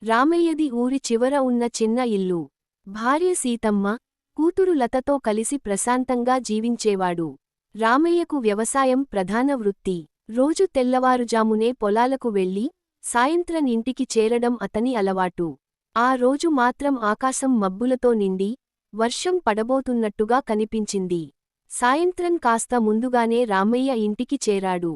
రామయ్యది ఊరి చివర ఉన్న చిన్న ఇల్లు. భార్య సీతమ్మ, కూతురు లతతో కలిసి ప్రశాంతంగా జీవించేవాడు. రామయ్యకు వ్యవసాయం ప్రధాన వృత్తి. రోజు తెల్లవారుజామునే పొలాలకు వెళ్లి సాయంత్రం ఇంటికి చేరడం అతని అలవాటు. ఆ రోజు మాత్రం ఆకాశం మబ్బులతో నిండి వర్షం పడబోతున్నట్టుగా కనిపించింది. సాయంత్రం కాస్త ముందుగానే రామయ్య ఇంటికి చేరాడు.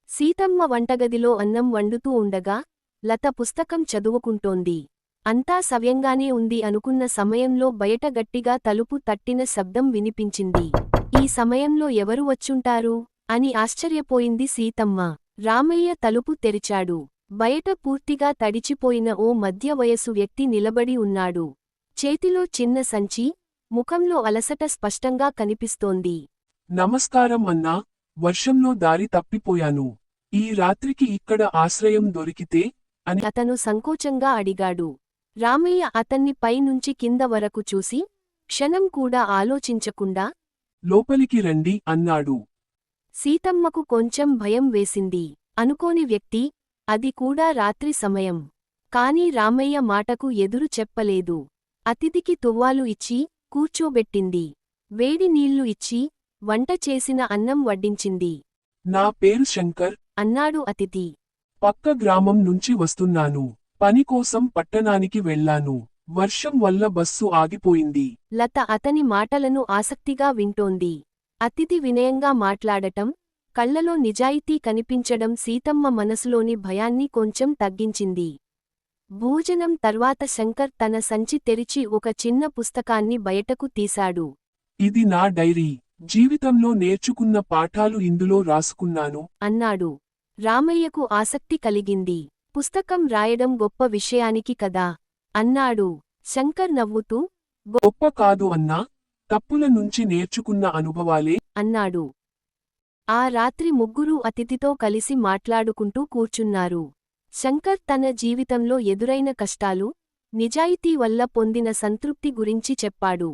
సీతమ్మ వంటగదిలో అన్నం వండుతూ ఉండగా లత పుస్తకం చదువుకుంటోంది. అంతా సవ్యంగానే ఉంది అనుకున్న సమయంలో బయట గట్టిగా తలుపు తట్టిన శబ్దం వినిపించింది. ఈ సమయంలో ఎవరు వచ్చుంటారు అని ఆశ్చర్యపోయింది సీతమ్మ. రామయ్య తలుపు తెరిచాడు. బయట పూర్తిగా తడిచిపోయిన ఓ మధ్య వయసు వ్యక్తి నిలబడి ఉన్నాడు. చేతిలో చిన్న సంచి, ముఖంలో అలసట స్పష్టంగా కనిపిస్తోంది. నమస్కారం అన్నా, వర్షంలో దారి తప్పిపోయాను. ఈ రాత్రికి ఇక్కడ ఆశ్రయం దొరికితే అని అతను సంకోచంగా అడిగాడు. రామయ్య అతన్ని పైనుంచి కింద వరకు చూసి క్షణం కూడా ఆలోచించకుండా లోపలికి రండి అన్నాడు. సీతమ్మకు కొంచెం భయం వేసింది. అనుకోని వ్యక్తి, అది కూడా రాత్రి సమయం. కాని రామయ్య మాటకు ఎదురు చెప్పలేదు. అతిథికి తువ్వాలు ఇచ్చి కూర్చోబెట్టింది. వేడి నీళ్లు ఇచ్చి వంట చేసిన అన్నం వడ్డించింది. నా పేరు శంకర్ అన్నాడు అతిథి. పక్క గ్రామం నుంచి వస్తున్నాను. పనికోసం పట్టణానికి వెళ్లాను. వర్షం వల్ల బస్సు ఆగిపోయింది. లత అతని మాటలను ఆసక్తిగా వింటోంది. అతిథి వినయంగా మాట్లాడటం, కళ్లలో నిజాయితీ కనిపించడం సీతమ్మ మనసులోని భయాన్ని కొంచెం తగ్గించింది. భోజనం తర్వాత శంకర్ తన సంచి తెరిచి ఒక చిన్న పుస్తకాన్ని బయటకు తీశాడు. ఇది నా డైరీ. జీవితంలో నేర్చుకున్న పాఠాలు ఇందులో రాసుకున్నాను అన్నాడు. రామయ్యకు ఆసక్తి కలిగింది. పుస్తకం రాయడం గొప్ప విషయానికి కదా అన్నాడు. శంకర్ నవ్వుతూ, గొప్ప కాదు అన్నా, తప్పుల నుంచి నేర్చుకున్న అనుభవాలే అన్నాడు. ఆ రాత్రి ముగ్గురూ అతిథితో కలిసి మాట్లాడుకుంటూ కూర్చున్నారు. శంకర్ తన జీవితంలో ఎదురైన కష్టాలు, నిజాయితీ వల్ల పొందిన సంతృప్తి గురించి చెప్పాడు.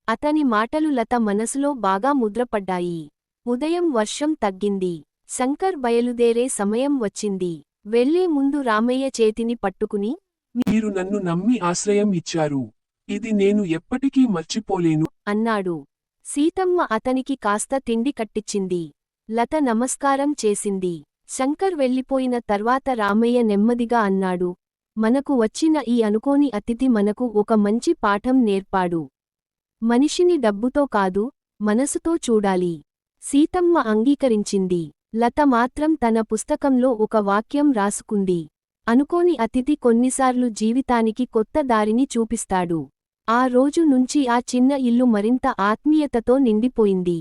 అతని మాటలు లత మనసులో బాగా ముద్రపడ్డాయి. ఉదయం వర్షం తగ్గింది. శంకర్ బయలుదేరే సమయం వచ్చింది. వెళ్లే ముందు రామయ్య చేతిని పట్టుకుని, మీరు నన్ను నమ్మి ఆశ్రయం ఇచ్చారు. ఇది నేను ఎప్పటికీ మర్చిపోలేను అన్నాడు. సీతమ్మ అతనికి కాస్త తిండి కట్టిచ్చింది. లత నమస్కారం చేసింది. శంకర్ వెళ్ళిపోయిన తర్వాత రామయ్య నెమ్మదిగా అన్నాడు, మనకు వచ్చిన ఈ అనుకోని అతిథి మనకు ఒక మంచి పాఠం నేర్పాడు. మనిషిని డబ్బుతో కాదు, మనసుతో చూడాలి. సీతమ్మ అంగీకరించింది. లత మాత్రం తన పుస్తకంలో ఒక వాక్యం రాసుకుంది. అనుకోని అతిథి కొన్నిసార్లు జీవితానికి కొత్త దారిని చూపిస్తాడు. ఆ రోజు నుంచి ఆ చిన్న ఇల్లు మరింత ఆత్మీయతతో నిండిపోయింది.